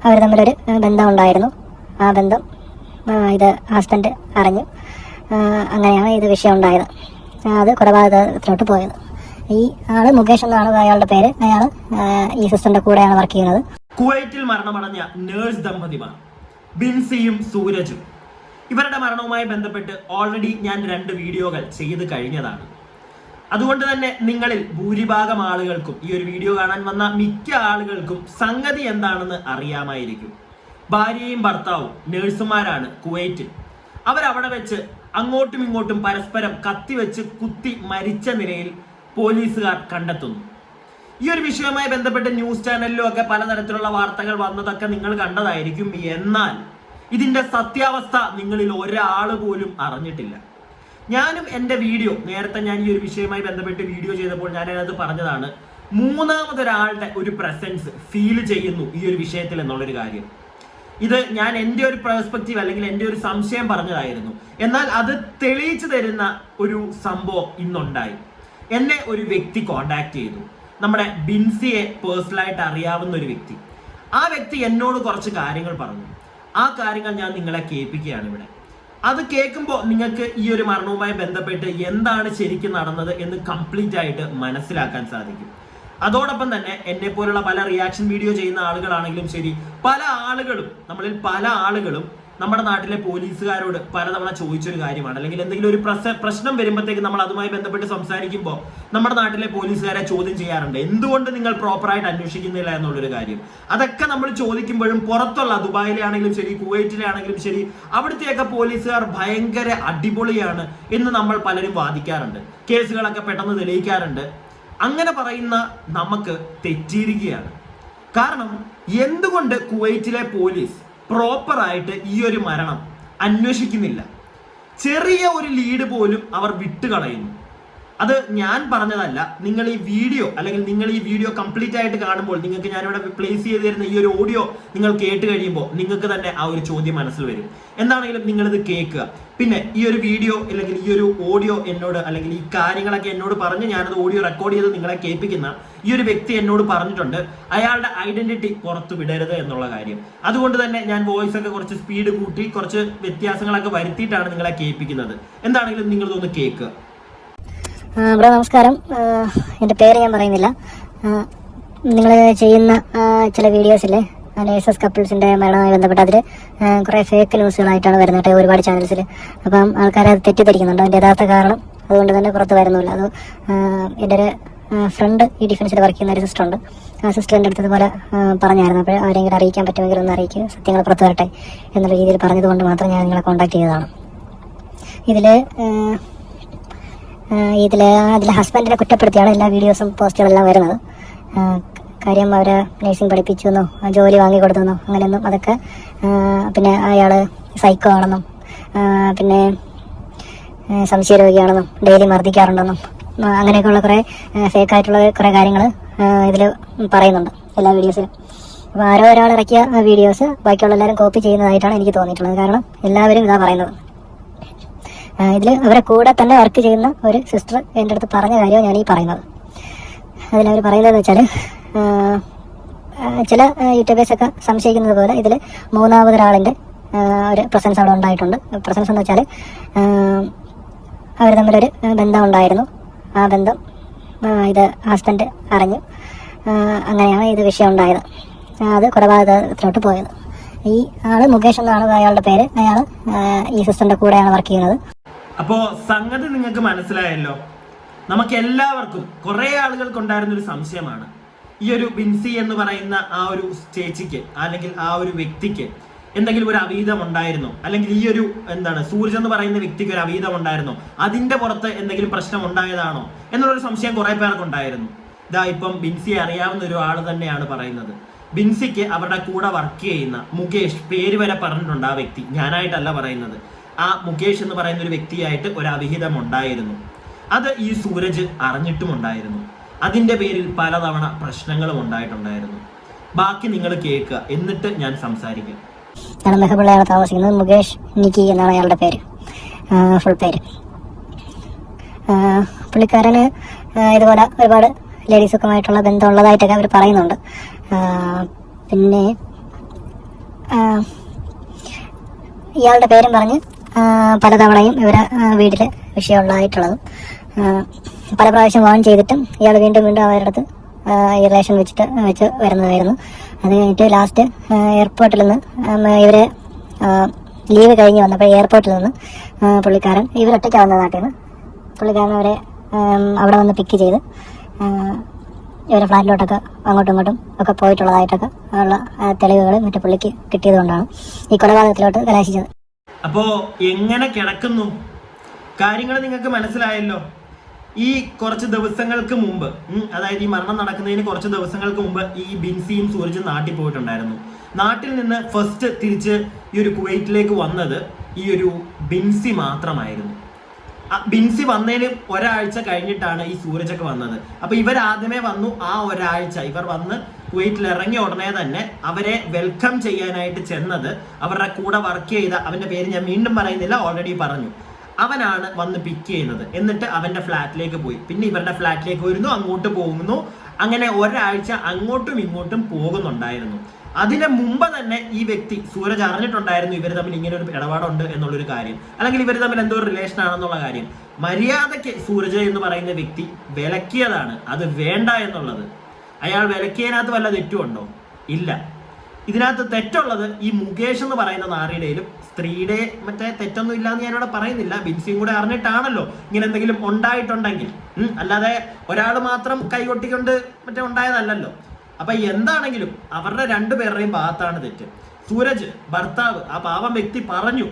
അവർ തമ്മിലൊരു ബന്ധം ഉണ്ടായിരുന്നു. ആ ബന്ധം ഇത് ഹസ്ബൻഡ് അറിഞ്ഞു. അങ്ങനെയാണ് ഇത് വിഷയം ഉണ്ടായത്. അത് കൊലപാതകത്തിലോട്ട് പോയത്. ഈ ആള് മുകേഷ് എന്നാണ് അയാളുടെ പേര്. അയാൾ ഈ സിസ്റ്ററിന്റെ കൂടെയാണ് വർക്ക് ചെയ്യുന്നത്. കുവൈറ്റിൽ മരണമടഞ്ഞ നേഴ്സ് ദമ്പതിമാർ ബിൻസിയും സൂരജും, ഇവരുടെ മരണവുമായി ബന്ധപ്പെട്ട് ഓൾറെഡി ഞാൻ 2 വീഡിയോകൾ ചെയ്ത് കഴിഞ്ഞതാണ്. അതുകൊണ്ട് തന്നെ നിങ്ങളിൽ ഭൂരിഭാഗം ആളുകൾക്കും, ഈ ഒരു വീഡിയോ കാണാൻ വന്ന മിക്ക ആളുകൾക്കും സംഗതി എന്താണെന്ന് അറിയാമായിരിക്കും. ഭാര്യയും ഭർത്താവും നേഴ്സുമാരാണ് കുവൈറ്റിൽ. അവരവിടെ വെച്ച് അങ്ങോട്ടും ഇങ്ങോട്ടും പരസ്പരം കത്തിവെച്ച് കുത്തി മരിച്ച നിലയിൽ പോലീസുകാർ കണ്ടെത്തുന്നു. ഈ ഒരു വിഷയവുമായി ബന്ധപ്പെട്ട് ന്യൂസ് ചാനലിലും ഒക്കെ പലതരത്തിലുള്ള വാർത്തകൾ വന്നതൊക്കെ നിങ്ങൾ കണ്ടതായിരിക്കും. എന്നാൽ ഇതിന്റെ സത്യാവസ്ഥ നിങ്ങളിൽ ഒരാൾ പോലും അറിഞ്ഞിട്ടില്ല. ഞാനും എൻ്റെ വീഡിയോ നേരത്തെ ഞാൻ ഈ ഒരു വിഷയവുമായി ബന്ധപ്പെട്ട് വീഡിയോ ചെയ്തപ്പോൾ ഞാൻ അതിനകത്ത് പറഞ്ഞതാണ്, മൂന്നാമതൊരാളുടെ ഒരു പ്രസൻസ് ഫീൽ ചെയ്യുന്നു ഈ ഒരു വിഷയത്തിൽ എന്നുള്ളൊരു കാര്യം. ഇത് ഞാൻ എൻ്റെ ഒരു പെർസ്പെക്റ്റീവ് അല്ലെങ്കിൽ എൻ്റെ ഒരു സംശയം പറഞ്ഞതായിരുന്നു. എന്നാൽ അത് തെളിയിച്ചു തരുന്ന ഒരു സംഭവം ഇന്നുണ്ടായി. എന്നെ ഒരു വ്യക്തി കോണ്ടാക്ട് ചെയ്തു, നമ്മുടെ ബിൻസിയെ പേഴ്സണലായിട്ട് അറിയാവുന്ന ഒരു വ്യക്തി. ആ വ്യക്തി എന്നോട് കുറച്ച് കാര്യങ്ങൾ പറഞ്ഞു. ആ കാര്യങ്ങൾ ഞാൻ നിങ്ങളെ കേൾപ്പിക്കുകയാണ് ഇവിടെ. അത് കേൾക്കുമ്പോൾ നിങ്ങൾക്ക് ഈ ഒരു മരണവുമായി ബന്ധപ്പെട്ട് എന്താണ് ശരിക്കും നടന്നത് എന്ന് കംപ്ലീറ്റ് ആയിട്ട് മനസ്സിലാക്കാൻ സാധിക്കും. അതോടൊപ്പം തന്നെ എന്നെ പോലുള്ള പല റിയാക്ഷൻ വീഡിയോ ചെയ്യുന്ന ആളുകളാണെങ്കിലും ശരി, നമ്മളിൽ പല ആളുകളും നമ്മുടെ നാട്ടിലെ പോലീസുകാരോട് പലതവണ ചോദിച്ചൊരു കാര്യമാണ്, അല്ലെങ്കിൽ എന്തെങ്കിലും ഒരു പ്രശ്നം വരുമ്പോഴത്തേക്ക് നമ്മൾ അതുമായി ബന്ധപ്പെട്ട് സംസാരിക്കുമ്പോൾ നമ്മുടെ നാട്ടിലെ പോലീസുകാരെ ചോദ്യം ചെയ്യാറുണ്ട്, എന്തുകൊണ്ട് നിങ്ങൾ പ്രോപ്പറായിട്ട് അന്വേഷിക്കുന്നില്ല എന്നുള്ളൊരു കാര്യം. അതൊക്കെ നമ്മൾ ചോദിക്കുമ്പോഴും പുറത്തുള്ള ദുബായിലെ ആണെങ്കിലും ശരി, കുവൈറ്റിലെ ആണെങ്കിലും ശരി, അവിടുത്തെയൊക്കെ പോലീസുകാർ ഭയങ്കര അടിപൊളിയാണ് എന്ന് നമ്മൾ പലരും വാദിക്കാറുണ്ട്. കേസുകളൊക്കെ പെട്ടെന്ന് തെളിയിക്കാറുണ്ട്. അങ്ങനെ പറയുന്ന നമുക്ക് തെറ്റിയിരിക്കുകയാണ്. കാരണം എന്തുകൊണ്ട് കുവൈറ്റിലെ പോലീസ് പ്രോപ്പറായിട്ട് ഈ ഒരു മരണം അന്വേഷിക്കുന്നില്ല? ചെറിയ ഒരു ലീഡ് പോലും അവർ വിട്ടുകളയുന്നു. അത് ഞാൻ പറഞ്ഞതല്ല. നിങ്ങൾ ഈ വീഡിയോ കംപ്ലീറ്റ് ആയിട്ട് കാണുമ്പോൾ നിങ്ങൾക്ക് ഞാനിവിടെ പ്ലേസ് ചെയ്ത് തരുന്ന ഈ ഒരു ഓഡിയോ നിങ്ങൾ കേട്ട് കഴിയുമ്പോൾ നിങ്ങൾക്ക് തന്നെ ആ ഒരു ചോദ്യം മനസ്സിൽ വരും. എന്താണെങ്കിലും നിങ്ങളിത് കേൾക്കുക. പിന്നെ ഈ ഒരു വീഡിയോ അല്ലെങ്കിൽ ഈ ഒരു ഓഡിയോ എന്നോട്, അല്ലെങ്കിൽ ഈ കാര്യങ്ങളൊക്കെ എന്നോട് പറഞ്ഞ് ഞാനത് ഓഡിയോ റെക്കോർഡ് ചെയ്ത് നിങ്ങളെ കേൾപ്പിക്കുന്ന ഈ ഒരു വ്യക്തി എന്നോട് പറഞ്ഞിട്ടുണ്ട് അയാളുടെ ഐഡന്റിറ്റി പുറത്തു വിടരുത് എന്നുള്ള കാര്യം. അതുകൊണ്ട് തന്നെ ഞാൻ വോയിസ് ഒക്കെ കുറച്ച് സ്പീഡ് കൂട്ടി കുറച്ച് വ്യത്യാസങ്ങളൊക്കെ വരുത്തിയിട്ടാണ് നിങ്ങളെ കേൾപ്പിക്കുന്നത്. എന്താണെങ്കിലും നിങ്ങളിതൊന്ന് കേൾക്കുക. ബ്രോ നമസ്കാരം. എൻ്റെ പേര് ഞാൻ പറയുന്നില്ല. നിങ്ങൾ ചെയ്യുന്ന ചില വീഡിയോസിലെ നേഴ്സസ് കപ്പിൾസിന്റെ മരണവുമായി ബന്ധപ്പെട്ട് അതിൽ കുറേ ഫേക്ക് ന്യൂസുകളായിട്ടാണ് വരുന്നത് ഒരുപാട് ചാനൽസിൽ. അപ്പം ആൾക്കാരെ അത് തെറ്റിദ്ധരിക്കുന്നുണ്ട്. അതിൻ്റെ യഥാർത്ഥ കാരണം അതുകൊണ്ട് തന്നെ പുറത്ത് വരുന്നില്ല. അത് എൻ്റെ ഒരു ഫ്രണ്ട് ഈ ഡിഫൻസിൽ വർക്ക് ചെയ്യുന്ന ഒരു സിസ്റ്റർ ഉണ്ട്. ആ സിസ്റ്റർ എൻ്റെ അടുത്ത് ഇതുപോലെ പറഞ്ഞായിരുന്നു. അപ്പോൾ ആരെങ്കിലും അറിയിക്കാൻ പറ്റുമെങ്കിൽ ഒന്ന് അറിയിക്കുക, സത്യങ്ങൾ പുറത്ത് വരട്ടെ എന്നുള്ള രീതിയിൽ പറഞ്ഞതുകൊണ്ട് മാത്രം ഞാൻ നിങ്ങളെ കോൺടാക്ട് ചെയ്തതാണ്. അതിൽ ഹസ്ബൻഡിനെ കുറ്റപ്പെടുത്തിയാണ് എല്ലാ വീഡിയോസും പോസ്റ്റുകളെല്ലാം വരുന്നത്. കാര്യം അവരെ നേഴ്സിംഗ് പഠിപ്പിച്ചു എന്നോ ജോലി വാങ്ങിക്കൊടുത്തെന്നോ അങ്ങനെയൊന്നും, അതൊക്കെ പിന്നെ അയാൾ സൈക്കോ ആണെന്നും പിന്നെ സംശയരോഗിയാണെന്നും ഡെയിലി മർദ്ദിക്കാറുണ്ടെന്നും അങ്ങനെയൊക്കെയുള്ള കുറേ ഫേക്കായിട്ടുള്ള കുറേ കാര്യങ്ങൾ ഇതിൽ പറയുന്നുണ്ട് എല്ലാ വീഡിയോസിലും. അപ്പോൾ ആരോ ഒരാൾ ഇറക്കിയ വീഡിയോസ് ബാക്കിയുള്ള എല്ലാവരും കോപ്പി ചെയ്യുന്നതായിട്ടാണ് എനിക്ക് തോന്നിയിട്ടുള്ളത്. കാരണം എല്ലാവരും ഇതാ പറയുന്നത്. ഇതിൽ അവരെ കൂടെ തന്നെ വർക്ക് ചെയ്യുന്ന ഒരു സിസ്റ്റർ എൻ്റെ അടുത്ത് പറഞ്ഞ കാര്യമാണ് ഞാൻ ഈ പറയുന്നത്. അതിലവർ പറയുന്നതെന്ന് വെച്ചാൽ, ചില യൂട്യൂബേഴ്സൊക്കെ സംശയിക്കുന്നത് പോലെ ഇതിൽ മൂന്നാമതൊരാളിൻ്റെ ഒരു പ്രസൻസ് അവിടെ ഉണ്ടായിട്ടുണ്ട്. പ്രസൻസ് എന്ന് വെച്ചാൽ അവർ തമ്മിലൊരു ബന്ധം ഉണ്ടായിരുന്നു. ആ ബന്ധം ഇത് ഹസ്ബൻഡ് അറിഞ്ഞു. അങ്ങനെയാണ് ഇത് വിഷയം ഉണ്ടായത്. അത് കൊലപാതകത്തിലോട്ട് പോയത്. ഈ ആള് മുകേഷ് എന്നാണ് അയാളുടെ പേര്. അയാൾ ഈ സിസ്റ്ററിന്റെ കൂടെയാണ് വർക്ക് ചെയ്യുന്നത്. അപ്പോ സംഗതി നിങ്ങൾക്ക് മനസ്സിലായല്ലോ. നമുക്ക് എല്ലാവർക്കും, കുറെ ആളുകൾക്ക് ഉണ്ടായിരുന്ന ഒരു സംശയമാണ്, ഈ ഒരു ബിൻസി എന്ന് പറയുന്ന ആ ഒരു ചേച്ചിക്ക് അല്ലെങ്കിൽ ആ ഒരു വ്യക്തിക്ക് എന്തെങ്കിലും ഒരു അവീതം ഉണ്ടായിരുന്നോ, അല്ലെങ്കിൽ ഈ ഒരു സൂരജ് എന്ന് പറയുന്ന വ്യക്തിക്ക് ഒരു അവീതം ഉണ്ടായിരുന്നോ, അതിന്റെ പുറത്ത് എന്തെങ്കിലും പ്രശ്നം ഉണ്ടായതാണോ എന്നുള്ളൊരു സംശയം കുറെ പേർക്ക് ഉണ്ടായിരുന്നു. ഇതാ ഇപ്പം ബിൻസിയെ അറിയാവുന്ന ഒരു ആള് തന്നെയാണ് പറയുന്നത്. ബിൻസിക്ക് അവരുടെ കൂടെ വർക്ക് ചെയ്യുന്ന മുകേഷ്, പേര് വരെ പറഞ്ഞിട്ടുണ്ട് ആ വ്യക്തി, ഞാനായിട്ടല്ല പറയുന്നത്, ആ മുകേഷ് എന്ന് പറയുന്ന ഒരു വ്യക്തിയായിട്ട് ഒരു അവിഹിതം ഉണ്ടായിരുന്നു. അത് ഈ സൂരജ് അറിഞ്ഞിട്ടും ഉണ്ടായിരുന്നു. അതിന്റെ പേരിൽ പലതവണ പ്രശ്നങ്ങളും ഉണ്ടായിട്ടുണ്ടായിരുന്നു. ബാക്കി നിങ്ങൾ കേൾക്കുക, എന്നിട്ട് ഞാൻ സംസാരിക്കും. മെഹബുള്ളയാണ് താമസിക്കുന്നത്. മുകേഷ് നിക്കി എന്നാണ് അയാളുടെ പേര്, ഫുൾ പേര്. പുള്ളിക്കാരന് ഇതുപോലെ ഒരുപാട് ലേഡീസൊക്കെമായിട്ടുള്ള ബന്ധമുള്ളതായിട്ടൊക്കെ അവർ പറയുന്നുണ്ട്. പിന്നെ ഇയാളുടെ പേരും പറഞ്ഞ് പലതവണയും ഇവരെ വീട്ടിൽ വിഷയമുള്ളതായിട്ടുള്ളതും പല പ്രാവശ്യം വാൺ ചെയ്തിട്ടും ഇയാൾ വീണ്ടും വീണ്ടും അവരുടെ അടുത്ത് ഈ റിലേഷൻ വെച്ച് വരുന്നതായിരുന്നു. അത് കഴിഞ്ഞിട്ട് ലാസ്റ്റ് എയർപോർട്ടിൽ നിന്ന് ഇവരെ ലീവ് കഴിഞ്ഞ് വന്നപ്പോൾ എയർപോർട്ടിൽ നിന്ന് പുള്ളിക്കാരൻ ഇവരൊറ്റയ്ക്ക് വന്ന നാട്ടിൽ നിന്ന് പുള്ളിക്കാരൻ അവരെ അവിടെ വന്ന് പിക്ക് ചെയ്ത് ഇവരെ ഫ്ലാറ്റിലോട്ടൊക്കെ അങ്ങോട്ടും ഇങ്ങോട്ടും ഒക്കെ പോയിട്ടുള്ളതായിട്ടൊക്കെ ഉള്ള തെളിവുകൾ മറ്റു പുള്ളിക്ക് കിട്ടിയതുകൊണ്ടാണ് ഈ കൊലപാതകത്തിലോട്ട് കലാശിച്ചത്. അപ്പോ എങ്ങനെ കിടക്കുന്നു കാര്യങ്ങൾ നിങ്ങൾക്ക് മനസ്സിലായല്ലോ. ഈ കുറച്ച് ദിവസങ്ങൾക്ക് മുമ്പ് അതായത് ഈ മരണം നടക്കുന്നതിന് കുറച്ച് ദിവസങ്ങൾക്ക് മുമ്പ് ഈ ബിൻസിയും സൂരജും നാട്ടിൽ പോയിട്ടുണ്ടായിരുന്നു. നാട്ടിൽ നിന്ന് ഫസ്റ്റ് തിരിച്ച് ഈ ഒരു കുവൈറ്റിലേക്ക് വന്നത് ഈ ഒരു ബിൻസി മാത്രമായിരുന്നു. ബിൻസി വന്നതിന് ഒരാഴ്ച കഴിഞ്ഞിട്ടാണ് ഈ സൂരജൊക്കെ വന്നത്. അപ്പൊ ഇവർ ആദ്യമേ വന്നു. ആ ഒരാഴ്ച ഇവർ വന്ന് കുവൈറ്റിൽ ഇറങ്ങിയ ഉടനെ തന്നെ അവരെ വെൽക്കം ചെയ്യാനായിട്ട് ചെന്നത് അവരുടെ കൂടെ വർക്ക് ചെയ്ത, അവന്റെ പേര് ഞാൻ വീണ്ടും പറയുന്നില്ല, ഓൾറെഡി പറഞ്ഞു, അവനാണ് വന്ന് പിക്ക് ചെയ്യുന്നത്. എന്നിട്ട് അവന്റെ ഫ്ലാറ്റിലേക്ക് പോയി. പിന്നെ ഇവരുടെ ഫ്ലാറ്റിലേക്ക് വരുന്നു, അങ്ങോട്ട് പോകുന്നു. അങ്ങനെ ഒരാഴ്ച അങ്ങോട്ടും ഇങ്ങോട്ടും പോകുന്നുണ്ടായിരുന്നു. അതിന് മുമ്പ് തന്നെ ഈ വ്യക്തി സൂരജ് അറിഞ്ഞിട്ടുണ്ടായിരുന്നു ഇവർ തമ്മിൽ ഇങ്ങനെ ഒരു ഇടപാടുണ്ട് എന്നുള്ളൊരു കാര്യം, അല്ലെങ്കിൽ ഇവർ തമ്മിൽ എന്തോ ഒരു റിലേഷൻ ആണെന്നുള്ള കാര്യം. മര്യാദയ്ക്ക് സൂരജ് എന്ന് പറയുന്ന വ്യക്തി വിലക്കിയതാണ്. അത് വേണ്ട എന്നുള്ളത്. അയാൾ വിലക്കിയതിനകത്ത് വല്ല തെറ്റുമുണ്ടോ? ഇല്ല. ഇതിനകത്ത് തെറ്റുള്ളത് ഈ മുകേഷ് എന്ന് പറയുന്ന നാറിയുടെയിലും സ്ത്രീയുടെ മറ്റേ തെറ്റൊന്നും ഇല്ലാന്ന് ഞാനിവിടെ പറയുന്നില്ല. ബിൻസിയും കൂടെ അറിഞ്ഞിട്ടാണല്ലോ ഇങ്ങനെ എന്തെങ്കിലും ഉണ്ടായിട്ടുണ്ടെങ്കിൽ, അല്ലാതെ ഒരാൾ മാത്രം കൈകൊട്ടിക്കൊണ്ട് മറ്റേ ഉണ്ടായതല്ലല്ലോ. അപ്പൊ എന്താണെങ്കിലും അവരുടെ രണ്ടുപേരുടെയും ഭാഗത്താണ് തെറ്റ്. സൂരജ് ഭർത്താവ്, ആ പാവം വ്യക്തി അറിഞ്ഞു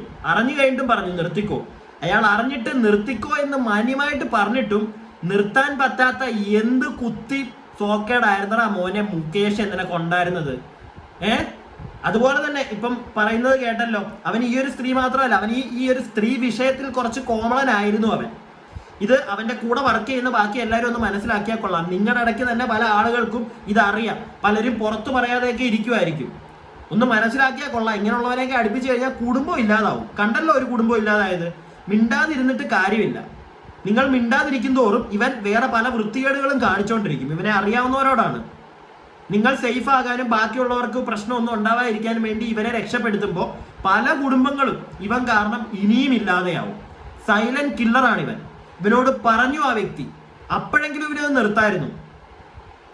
കഴിഞ്ഞിട്ടും പറഞ്ഞു നിർത്തിക്കോ. അയാൾ അറിഞ്ഞിട്ട് നിർത്തിക്കോ എന്ന് മാന്യമായിട്ട് പറഞ്ഞിട്ടും നിർത്താൻ പറ്റാത്ത എന്ത് കുത്തി സോക്കേടായിരുന്നടാ മോനെ മുകേഷ് എന്തിനെ കൊണ്ടായിരുന്നത്. അതുപോലെ തന്നെ ഇപ്പം പറയുന്നത് കേട്ടല്ലോ, അവൻ ഈ ഒരു സ്ത്രീ മാത്രമല്ല, അവൻ ഈ ഒരു സ്ത്രീ വിഷയത്തിൽ കുറച്ച് കോമളനായിരുന്നു അവൻ. ഇത് അവന്റെ കൂടെ വർക്ക് ചെയ്യുന്ന ബാക്കി എല്ലാവരും ഒന്ന് മനസ്സിലാക്കിയാൽ കൊള്ളാം. നിങ്ങളുടെ ഇടയ്ക്ക് തന്നെ പല ആളുകൾക്കും ഇതറിയാം. പലരും പുറത്തു പറയാതെയൊക്കെ ഇരിക്കുമായിരിക്കും. ഒന്ന് മനസ്സിലാക്കിയാൽ കൊള്ളാം. ഇങ്ങനെയുള്ളവരെയൊക്കെ അടുപ്പിച്ച് കഴിഞ്ഞാൽ കുടുംബം ഇല്ലാതാവും. കണ്ടല്ലോ ഒരു കുടുംബം ഇല്ലാതായത്. മിണ്ടാതിരുന്നിട്ട് കാര്യമില്ല. നിങ്ങൾ മിണ്ടാതിരിക്കും തോറും ഇവൻ വേറെ പല വൃത്തികേടുകളും കാണിച്ചുകൊണ്ടിരിക്കും. ഇവനെ അറിയാവുന്നവരോടാണ്. നിങ്ങൾ സേഫ് ആകാനും ബാക്കിയുള്ളവർക്ക് പ്രശ്നമൊന്നും ഉണ്ടാവാതിരിക്കാനും വേണ്ടി ഇവനെ രക്ഷപ്പെടുത്തുമ്പോൾ പല കുടുംബങ്ങളും ഇവൻ കാരണം ഇനിയും ഇല്ലാതെയാവും. സൈലന്റ് കില്ലറാണ് ഇവൻ. ഇവനോട് പറഞ്ഞു ആ വ്യക്തി, അപ്പോഴെങ്കിലും ഇവനത് നിർത്തായിരുന്നു.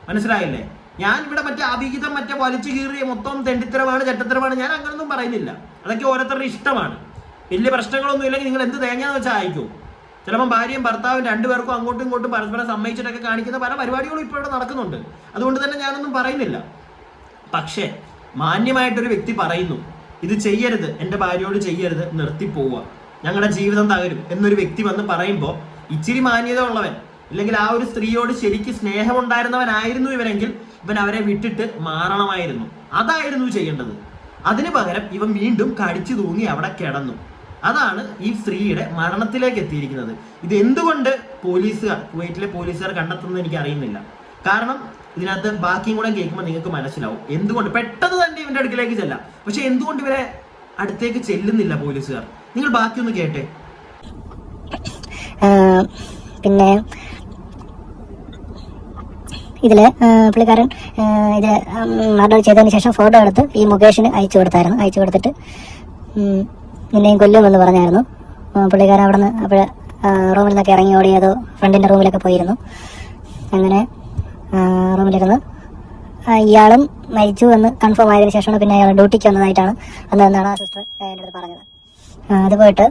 മനസ്സിലായില്ലേ? ഞാൻ ഇവിടെ മറ്റേ അവിഹിതം മറ്റേ വലിച്ചു കീറിയ മൊത്തം തെണ്ടിത്തരമാണ്, ചട്ടത്തരമാണ്, ഞാൻ അങ്ങനൊന്നും പറയുന്നില്ല. അതൊക്കെ ഓരോരുത്തരുടെ ഇഷ്ടമാണ്. വലിയ പ്രശ്നങ്ങളൊന്നും ഇല്ലെങ്കിൽ നിങ്ങൾ എന്ത് തേങ്ങാന്ന് വെച്ചാൽ അയക്കും. ചിലപ്പോൾ ഭാര്യയും ഭർത്താവും രണ്ടുപേർക്കും അങ്ങോട്ടും ഇങ്ങോട്ടും പരസ്പരം സമ്മതിച്ചിട്ടൊക്കെ കാണിക്കുന്ന പല പരിപാടികളും ഇപ്പോൾ ഇവിടെ നടക്കുന്നുണ്ട്. അതുകൊണ്ട് തന്നെ ഞാനൊന്നും പറയുന്നില്ല. പക്ഷേ മാന്യമായിട്ടൊരു വ്യക്തി പറയുന്നു, ഇത് ചെയ്യരുത്, എൻ്റെ ഭാര്യയോട് ചെയ്യരുത്, നിർത്തിപ്പോവുക, ഞങ്ങളുടെ ജീവിതം തകരും എന്നൊരു വ്യക്തി വന്ന് പറയുമ്പോൾ ഇച്ചിരി മാന്യത ഉള്ളവൻ, അല്ലെങ്കിൽ ആ ഒരു സ്ത്രീയോട് ശരിക്ക് സ്നേഹമുണ്ടായിരുന്നവനായിരുന്നു ഇവരെങ്കിൽ ഇവൻ അവരെ വിട്ടിട്ട് മാറണമായിരുന്നു. അതായിരുന്നു ചെയ്യേണ്ടത്. അതിന് പകരം ഇവൻ വീണ്ടും കടിച്ചു തൂങ്ങി അവിടെ കിടന്നു. അതാണ് ഈ സ്ത്രീയുടെ മരണത്തിലേക്ക് എത്തിയിരിക്കുന്നത്. ഇത് എന്തുകൊണ്ട് കുവൈറ്റിലെ പോലീസുകാർ കണ്ടെത്തുന്നത് എനിക്ക് അറിയുന്നില്ല. കാരണം ഇതിനകത്ത് ബാക്കിയും കൂടെ കേൾക്കുമ്പോൾ നിങ്ങൾക്ക് മനസ്സിലാവും എന്തുകൊണ്ട് പെട്ടെന്ന് തന്നെ ഇവന്റെ അടുക്കിലേക്ക് ചെല്ലാം. പക്ഷെ എന്തുകൊണ്ട് ഇവരെ അടുത്തേക്ക് ചെല്ലുന്നില്ല പോലീസുകാർ? നിങ്ങൾ ബാക്കിയൊന്ന് കേട്ടെ. പിന്നെ ഇതില് പുള്ളിക്കാരൻ ഇത് മർഡർ ചെയ്തതിന് ശേഷം ഫോട്ടോ എടുത്ത് ഈ മുകേഷിന് അയച്ചു കൊടുത്തിട്ട് നിന്നെയും കൊല്ലുമെന്ന് പറഞ്ഞായിരുന്നു. പുള്ളിക്കാരൻ അവിടെ നിന്ന് അപ്പോൾ റൂമിൽ നിന്നൊക്കെ ഇറങ്ങി ഓടിയതോ ഫ്രണ്ടിന്റെ റൂമിലൊക്കെ പോയിരുന്നു. അങ്ങനെ റൂമിലിരുന്ന് ഇയാളും മരിച്ചു എന്ന് കൺഫേം ആയതിനു ശേഷമാണ് പിന്നെ അയാൾ ഡ്യൂട്ടിക്ക് വന്നതായിട്ടാണ് അന്നെന്നാണ് ആ സിസ്റ്റർ എൻ്റെ അടുത്ത് പറഞ്ഞത്. അത് പോയിട്ട്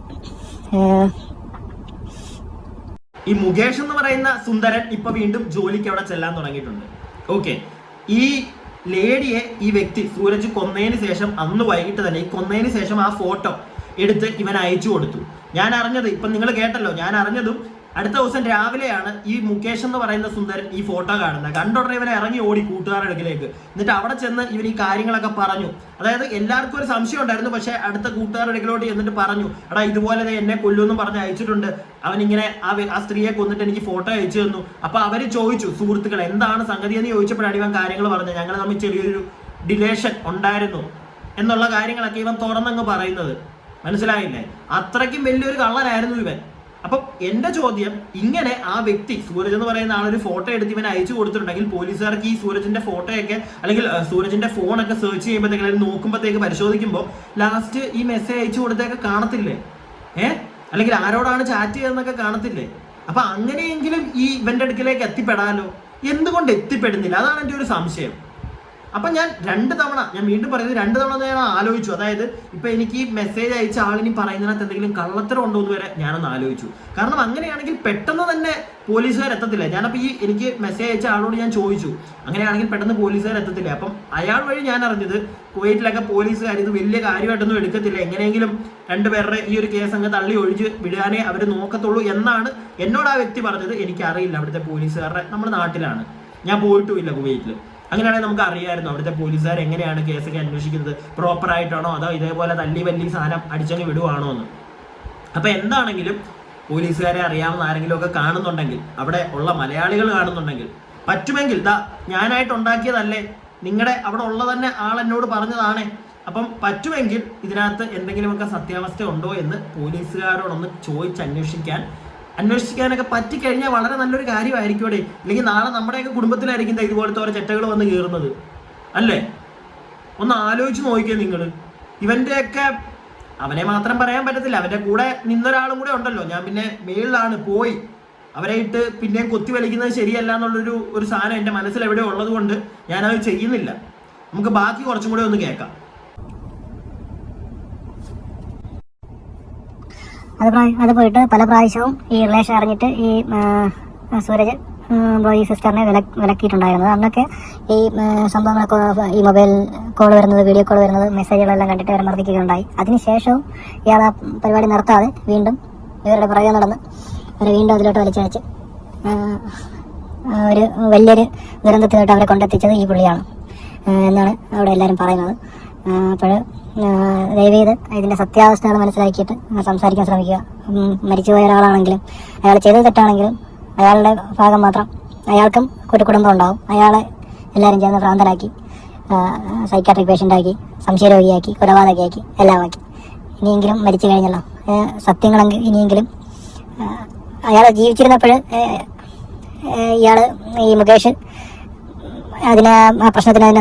ഈ മുകേഷ് എന്ന് പറയുന്ന സുന്ദരൻ ഇപ്പൊ വീണ്ടും ജോലിക്ക് അവിടെ ചെല്ലാൻ തുടങ്ങിയിട്ടുണ്ട്. ഓക്കെ, ഈ ലേഡിയെ ഈ വ്യക്തി സൂരജ് കൊന്നതിന് ശേഷം അന്ന് വൈകിട്ട് തന്നെ ഈ കൊന്നതിന് ശേഷം ആ ഫോട്ടോ എടുത്ത് ഇവൻ അയച്ചു കൊടുത്തു. ഞാൻ അറിഞ്ഞത് ഇപ്പം നിങ്ങൾ കേട്ടല്ലോ. ഞാൻ അറിഞ്ഞതും അടുത്ത ദിവസം രാവിലെയാണ് ഈ മുകേഷ് എന്ന് പറയുന്ന സുന്ദരൻ ഈ ഫോട്ടോ കാണുന്നത്. കണ്ടുടനെ ഇവനെ ഇറങ്ങി ഓടി കൂട്ടുകാരുടെ അടുക്കിലേക്ക്. എന്നിട്ട് അവിടെ ചെന്ന് ഇവൻ ഈ കാര്യങ്ങളൊക്കെ പറഞ്ഞു. അതായത് എല്ലാവർക്കും ഒരു സംശയം ഉണ്ടായിരുന്നു. പക്ഷെ അടുത്ത കൂട്ടുകാരുടെ അടുക്കിലോട്ട് എന്നിട്ട് പറഞ്ഞു, എടാ ഇതുപോലെ എന്നെ കൊല്ലുമെന്നും പറഞ്ഞ് അയച്ചിട്ടുണ്ട്. അവൻ ഇങ്ങനെ ആ സ്ത്രീയെ കൊന്നിട്ട് എനിക്ക് ഫോട്ടോ അയച്ചു തന്നു. അപ്പൊ അവര് ചോദിച്ചു, സുഹൃത്തുക്കൾ എന്താണ് സംഗതി എന്ന് ചോദിച്ചപ്പോഴാണ് ഇവൻ കാര്യങ്ങൾ പറഞ്ഞത്. ഞങ്ങൾ തമ്മിൽ ചെറിയൊരു ഡിലേഷൻ ഉണ്ടായിരുന്നു എന്നുള്ള കാര്യങ്ങളൊക്കെ ഇവൻ തുറന്നങ്ങ് പറയുന്നത്. മനസ്സിലായില്ലേ? അത്രയ്ക്കും വലിയൊരു കള്ളനായിരുന്നു ഇവൻ. അപ്പം എന്റെ ചോദ്യം, ഇങ്ങനെ ആ വ്യക്തി സൂരജ് എന്ന് പറയുന്ന ആളൊരു ഫോട്ടോ എടുത്ത് ഇവൻ അയച്ചു കൊടുത്തിട്ടുണ്ടെങ്കിൽ പോലീസുകാർക്ക് ഈ സൂരജിന്റെ ഫോട്ടോയൊക്കെ അല്ലെങ്കിൽ സൂരജിന്റെ ഫോണൊക്കെ സെർച്ച് ചെയ്യുമ്പോഴത്തേക്ക് അല്ലെങ്കിൽ നോക്കുമ്പോഴത്തേക്ക് പരിശോധിക്കുമ്പോൾ ലാസ്റ്റ് ഈ മെസ്സേജ് അയച്ചു കൊടുത്തൊക്കെ കാണത്തില്ലേ? അല്ലെങ്കിൽ ആരോടാണ് ചാറ്റ് ചെയ്തതെന്നൊക്കെ കാണത്തില്ലേ? അപ്പൊ അങ്ങനെയെങ്കിലും ഈ ഇവന്റെ അടുക്കലേക്ക് എത്തിപ്പെടാലോ, എന്തുകൊണ്ട് എത്തിപ്പെടുന്നില്ല? അതാണ് എൻ്റെ ഒരു സംശയം. അപ്പൊ ഞാൻ വീണ്ടും പറയുന്നത് 2 തവണ ഞാൻ ആലോചിച്ചു. അതായത് ഇപ്പൊ എനിക്ക് മെസ്സേജ് അയച്ച ആളിനി പറയുന്നതിനകത്ത് എന്തെങ്കിലും കള്ളത്തരം ഉണ്ടോ എന്ന് വരെ ഞാനൊന്ന് ആലോചിച്ചു. കാരണം അങ്ങനെയാണെങ്കിൽ പെട്ടെന്ന് തന്നെ പോലീസുകാർ എത്തത്തില്ല. ഞാനപ്പോൾ എനിക്ക് മെസ്സേജ് അയച്ച ആളോട് ഞാൻ ചോദിച്ചു, അങ്ങനെയാണെങ്കിൽ പെട്ടെന്ന് പോലീസുകാർ എത്തത്തില്ല. അപ്പം അയാൾ വഴി ഞാൻ അറിഞ്ഞത് കുവൈറ്റിലൊക്കെ പോലീസുകാർ ഇത് വലിയ കാര്യമായിട്ടൊന്നും എടുക്കത്തില്ല, എങ്ങനെയെങ്കിലും 2 പേരുടെ ഈ ഒരു കേസ് അങ്ങ് തള്ളി ഒഴിച്ച് വിടാനേ അവർ നോക്കത്തുള്ളൂ എന്നാണ് എന്നോട് ആ വ്യക്തി പറഞ്ഞത്. എനിക്കറിയില്ല അവിടുത്തെ പോലീസുകാരുടെ, നമ്മുടെ നാട്ടിലാണ്, ഞാൻ പോയിട്ടുമില്ല കുവൈറ്റിൽ. അങ്ങനെയാണെങ്കിൽ നമുക്ക് അറിയാമായിരുന്നു അവിടുത്തെ പോലീസുകാർ എങ്ങനെയാണ് കേസൊക്കെ അന്വേഷിക്കുന്നത്, പ്രോപ്പർ ആയിട്ടാണോ അതോ ഇതേപോലെ തല്ലി വല്ലി സാധനം അടിച്ചങ്ങ് വിടുവാണോ എന്ന്. അപ്പൊ എന്താണെങ്കിലും പോലീസുകാരെ അറിയാവുന്ന ആരെങ്കിലും ഒക്കെ കാണുന്നുണ്ടെങ്കിൽ, അവിടെ ഉള്ള മലയാളികൾ കാണുന്നുണ്ടെങ്കിൽ, പറ്റുമെങ്കിൽ ഞാനായിട്ട് ഉണ്ടാക്കിയതല്ലേ, നിങ്ങളുടെ അവിടെ ഉള്ള തന്നെ ആൾ എന്നോട് പറഞ്ഞതാണേ, അപ്പം പറ്റുമെങ്കിൽ ഇതിനകത്ത് എന്തെങ്കിലുമൊക്കെ സത്യാവസ്ഥ ഉണ്ടോ എന്ന് പോലീസുകാരോടൊന്ന് അന്വേഷിക്കാനൊക്കെ പറ്റിക്കഴിഞ്ഞാൽ വളരെ നല്ലൊരു കാര്യമായിരിക്കും. അല്ലെങ്കിൽ നാളെ നമ്മുടെയൊക്കെ കുടുംബത്തിലായിരിക്കും ഇതുപോലത്തെ ഓരോ ചെറ്റകൾ വന്ന് കയറുന്നത് അല്ലേ? ഒന്ന് ആലോചിച്ച് നോക്കിയേ നിങ്ങൾ. ഇവന്റെയൊക്കെ അവനെ മാത്രം പറയാൻ പറ്റത്തില്ല, അവന്റെ കൂടെ നിന്നൊരാളും കൂടെ ഉണ്ടല്ലോ. ഞാൻ പിന്നെ മേളിലാണ് പോയി അവരെ ഇട്ട് പിന്നെയും കൊത്തി വലിക്കുന്നത് ശരിയല്ല എന്നുള്ളൊരു സാധനം എൻ്റെ മനസ്സിൽ എവിടെ ഉള്ളത് കൊണ്ട് ഞാനത് ചെയ്യുന്നില്ല. നമുക്ക് ബാക്കി കുറച്ചും കൂടെ ഒന്ന് കേൾക്കാം. അത് പോയിട്ട് പല പ്രാവശ്യവും ഈ റിലേഷൻ അറിഞ്ഞിട്ട് ഈ സൂരജ് ഈ സിസ്റ്ററിനെ വിലക്കിയിട്ടുണ്ടായിരുന്നത്. അന്നൊക്കെ ഈ സംഭവങ്ങളൊക്കെ, ഈ മൊബൈൽ കോൾ വരുന്നത്, വീഡിയോ കോൾ വരുന്നത്, മെസ്സേജുകളെല്ലാം കണ്ടിട്ട് അവരെ മർദ്ദിക്കുകയുണ്ടായി. അതിനുശേഷവും ഇയാൾ ആ പരിപാടി നിർത്താതെ വീണ്ടും ഇവരുടെ പുറകെ നടന്ന് അവരെ വീണ്ടും അതിലോട്ട് വലിച്ചയച്ച് ഒരു വലിയൊരു ദുരന്തത്തിലോട്ട് അവരെ കൊണ്ടെത്തിച്ചത് ഈ പുള്ളിയാണ് എന്നാണ് അവിടെ എല്ലാവരും പറയുന്നത്. അപ്പോൾ ദയവേത് ഇതിന്റെ സത്യാവസ്ഥകൾ മനസ്സിലാക്കിയിട്ട് സംസാരിക്കാൻ ശ്രമിക്കുക. മരിച്ചുപോയ ഒരാളാണെങ്കിലും അയാൾ ചെയ്തത് തെറ്റാണെങ്കിലും അയാളുടെ ഭാഗം മാത്രം, അയാൾക്കും ഒരു കുടുംബം ഉണ്ടാവും. അയാളെ എല്ലാവരും ചേർന്ന് ഭ്രാന്തനാക്കി, സൈക്കാട്രിക് പേഷ്യൻ്റാക്കി, സംശയരോഗിയാക്കി, കൊലപാതകയാക്കി, എല്ലാമാക്കി. ഇനിയെങ്കിലും മരിച്ചു കഴിഞ്ഞല്ലോ, സത്യങ്ങളെങ്കിൽ ഇനിയെങ്കിലും അയാൾ ജീവിച്ചിരുന്നപ്പോൾ ഈ മുകേഷ് ആ പ്രശ്നത്തിന്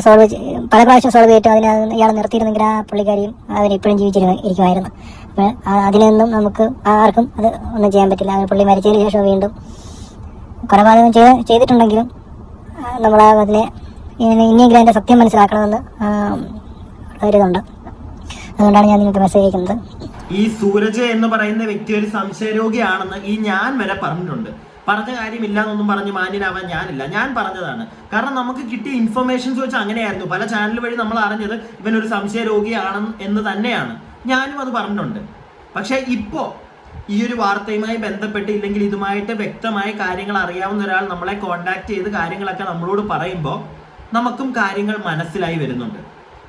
പല പ്രാവശ്യം സോൾവ് ചെയ്തിട്ട് ഇയാൾ നിർത്തിയിരുന്നെങ്കിൽ ആ പുള്ളിക്കാരിയും അവരിപ്പോഴും ഇരിക്കുമായിരുന്നു. അപ്പോൾ അതിനൊന്നും നമുക്ക് ആർക്കും അത് ഒന്നും ചെയ്യാൻ പറ്റില്ല. പുള്ളി മരിച്ചതിന് ശേഷം വീണ്ടും കൊലപാതകം ചെയ്തിട്ടുണ്ടെങ്കിലും നമ്മൾ അതിനെ ഇനിയെങ്കിലും അതിന്റെ സത്യം മനസ്സിലാക്കണമെന്ന് ഒരിതുണ്ട്. അതുകൊണ്ടാണ് ഞാൻ നിങ്ങൾക്ക് മെസ്സേജ് അയക്കുന്നത്. ഈ സൂരജ് എന്ന് പറയുന്ന വ്യക്തി ഒരു സംശയരോഗിയാണെന്ന് ഞാൻ വരെ പറഞ്ഞിട്ടുണ്ട്. പറഞ്ഞ കാര്യമില്ല എന്നൊന്നും പറഞ്ഞ് മാന്യനാവാൻ ഞാനില്ല, ഞാൻ പറഞ്ഞതാണ്. കാരണം നമുക്ക് കിട്ടിയ ഇൻഫർമേഷൻസ് വെച്ച് അങ്ങനെയായിരുന്നു. പല ചാനൽ വഴി നമ്മൾ അറിഞ്ഞത് ഇവനൊരു സംശയ രോഗിയാണ് എന്ന് തന്നെയാണ്. ഞാനും അത് പറഞ്ഞിട്ടുണ്ട്. പക്ഷെ ഇപ്പോൾ ഈ ഒരു വാർത്തയുമായി ബന്ധപ്പെട്ട് ഇല്ലെങ്കിൽ ഇതുമായിട്ട് വ്യക്തമായ കാര്യങ്ങൾ അറിയാവുന്ന ഒരാൾ നമ്മളെ കോണ്ടാക്ട് ചെയ്ത് കാര്യങ്ങളൊക്കെ നമ്മളോട് പറയുമ്പോൾ നമുക്കും കാര്യങ്ങൾ മനസ്സിലായി വരുന്നുണ്ട്.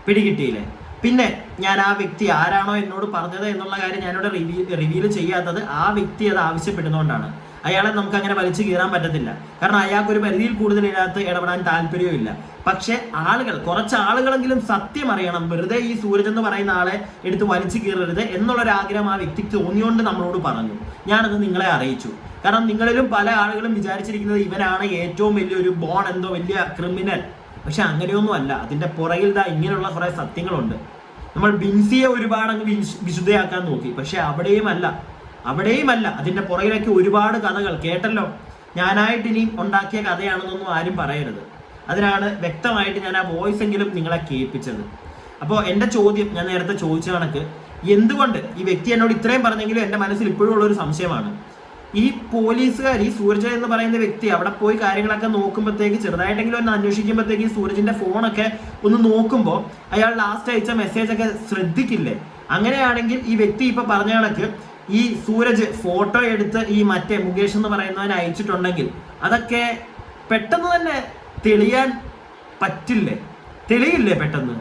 പിടികിട്ടിയില്ലേ? പിന്നെ ഞാൻ ആ വ്യക്തി ആരാണോ എന്നോട് പറഞ്ഞത് എന്നുള്ള കാര്യം ഞാനിവിടെ റിവീൽ ചെയ്യാത്തത് ആ വ്യക്തി അത് ആവശ്യപ്പെടുന്നതുകൊണ്ടാണ്. അയാളെ നമുക്ക് അങ്ങനെ വലിച്ചു കീറാൻ പറ്റത്തില്ല. കാരണം അയാൾക്കൊരു പരിധിയിൽ കൂടുതൽ ഇതിനകത്ത് ഇടപെടാൻ താല്പര്യവുമില്ല. പക്ഷെ കുറച്ച് ആളുകളെങ്കിലും സത്യം അറിയണം. വെറുതെ ഈ സൂരജ് എന്ന് പറയുന്ന ആളെ എടുത്ത് വലിച്ചു കീറരുത് എന്നുള്ളൊരാഗ്രഹം ആ വ്യക്തിക്ക് തോന്നിയോണ്ട് നമ്മളോട് പറഞ്ഞു. ഞാനത് നിങ്ങളെ അറിയിച്ചു. കാരണം നിങ്ങളിലും പല ആളുകളും വിചാരിച്ചിരിക്കുന്നത് ഇവനാണ് ഏറ്റവും വലിയൊരു എന്തോ വലിയ ക്രിമിനൽ. പക്ഷെ അങ്ങനെയൊന്നും അല്ല. അതിന്റെ പുറകിൽ ഇങ്ങനെയുള്ള കുറെ സത്യങ്ങളുണ്ട്. നമ്മൾ ബിൻസിയെ ഒരുപാട് അങ്ങ് വിശുദ്ധയാക്കാൻ നോക്കി. പക്ഷെ അവിടെയും അല്ല. അതിന്റെ പുറകിലേക്ക് ഒരുപാട് കഥകൾ കേട്ടല്ലോ. ഞാനായിട്ട് ഇനി ഉണ്ടാക്കിയ കഥയാണെന്നൊന്നും ആരും പറയരുത്. അതിനാണ് വ്യക്തമായിട്ട് ഞാൻ ആ വോയിസ് എങ്കിലും നിങ്ങളെ കേൾപ്പിച്ചത്. അപ്പോൾ എൻ്റെ ചോദ്യം ഞാൻ നേരത്തെ ചോദിച്ച കണക്ക്, എന്തുകൊണ്ട് ഈ വ്യക്തി എന്നോട് ഇത്രയും പറഞ്ഞെങ്കിലും എൻ്റെ മനസ്സിൽ ഇപ്പോഴും ഉള്ളൊരു സംശയമാണ്. ഈ പോലീസുകാർ, ഈ സൂരജ് എന്ന് പറയുന്ന വ്യക്തി അവിടെ പോയി കാര്യങ്ങളൊക്കെ നോക്കുമ്പോഴത്തേക്ക്, ചെറുതായിട്ടെങ്കിലും ഒന്ന് അന്വേഷിക്കുമ്പോഴത്തേക്ക്, ഈ സൂരജിന്റെ ഫോണൊക്കെ ഒന്ന് നോക്കുമ്പോൾ അയാൾ ലാസ്റ്റ് അയച്ച മെസ്സേജൊക്കെ ശ്രദ്ധിക്കില്ലേ? അങ്ങനെയാണെങ്കിൽ ഈ വ്യക്തി ഇപ്പൊ പറഞ്ഞ കണക്ക് ഈ സൂരജ് ഫോട്ടോ എടുത്ത് ഈ മറ്റേ മുകേഷ് എന്ന് പറയുന്നവനെ അയച്ചിട്ടുണ്ടെങ്കിൽ അതൊക്കെ പെട്ടെന്ന് തന്നെ തെളിയാൻ തെളിയില്ലേ പെട്ടെന്ന്?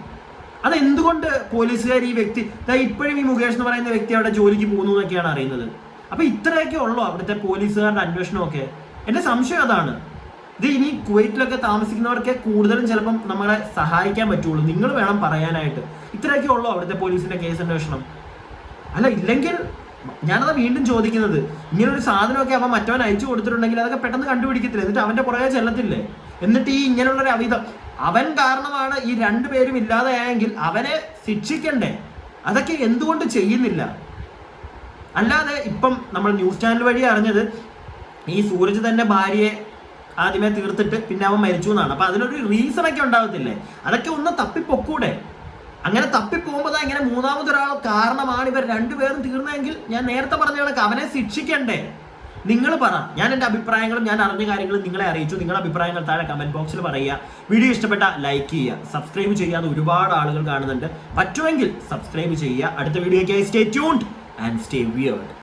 അതെന്തുകൊണ്ട് പോലീസുകാർ ഈ വ്യക്തി ഇപ്പോഴും ഈ മുകേഷ് എന്ന് പറയുന്ന വ്യക്തി അവിടെ ജോലിക്ക് പോകുന്നു എന്നൊക്കെയാണ് അറിയുന്നത്. അപ്പൊ ഇത്രയൊക്കെ ഉള്ളൂ അവിടുത്തെ പോലീസുകാരുടെ അന്വേഷണമൊക്കെ? എന്റെ സംശയം അതാണ്. ഇത് ഇനി കുവൈറ്റിലൊക്കെ താമസിക്കുന്നവർക്ക് കൂടുതലും ചിലപ്പം നമ്മളെ സഹായിക്കാൻ പറ്റുള്ളൂ. നിങ്ങൾ വേണം പറയാനായിട്ട്. ഇത്രയൊക്കെ ഉള്ളൂ അവിടുത്തെ പോലീസിന്റെ കേസ് അന്വേഷണം? അല്ല, ഇല്ലെങ്കിൽ ഞാനത് വീണ്ടും ചോദിക്കുന്നത്, ഇങ്ങനൊരു സാധനമൊക്കെ അവൻ മറ്റവൻ അയച്ചു കൊടുത്തിട്ടുണ്ടെങ്കിൽ അതൊക്കെ പെട്ടെന്ന് കണ്ടുപിടിക്കത്തില്ല, എന്നിട്ട് അവന്റെ പുറകെ ചെല്ലത്തില്ലേ? എന്നിട്ട് ഈ ഇങ്ങനെയുള്ളൊരു അവിധം, അവൻ കാരണമാണ് ഈ രണ്ടുപേരും ഇല്ലാതെയായെങ്കിൽ അവനെ ശിക്ഷിക്കണ്ടേ? അതൊക്കെ എന്തുകൊണ്ട് ചെയ്യുന്നില്ല? അല്ലാതെ ഇപ്പം നമ്മൾ ന്യൂസ് ചാനൽ വഴി അറിഞ്ഞത് ഈ സൂരജ് തന്നെ ഭാര്യയെ ആദ്യമേ തീർത്തിട്ട് പിന്നെ അവൻ മരിച്ചു എന്നാണ്. അപ്പൊ അതിനൊരു റീസൺ ഒക്കെ ഉണ്ടാവത്തില്ലേ? അതൊക്കെ ഒന്ന് തപ്പിപ്പൊക്കൂടെ? അങ്ങനെ തപ്പിപ്പോകുമ്പോൾ ഇങ്ങനെ മൂന്നാമതൊരാൾ കാരണമാണ് ഇവർ രണ്ടുപേരും തീർന്നതെങ്കിൽ ഞാൻ നേരത്തെ പറഞ്ഞ കണക്ക് അവനെ ശിക്ഷിക്കണ്ടേ? നിങ്ങൾ പറ. ഞാൻ എൻ്റെ അഭിപ്രായങ്ങളും ഞാൻ അറിഞ്ഞ കാര്യങ്ങളും നിങ്ങളെ അറിയിച്ചു. നിങ്ങളുടെ അഭിപ്രായങ്ങൾ താഴെ കമന്റ് ബോക്സിൽ പറയുക. വീഡിയോ ഇഷ്ടപ്പെട്ട ലൈക്ക് ചെയ്യുക, സബ്സ്ക്രൈബ് ചെയ്യാതെ ഒരുപാട് ആളുകൾ കാണുന്നുണ്ട്, പറ്റുമെങ്കിൽ സബ്സ്ക്രൈബ് ചെയ്യുക. അടുത്ത വീഡിയോയ്ക്കായി stay tuned and stay weird.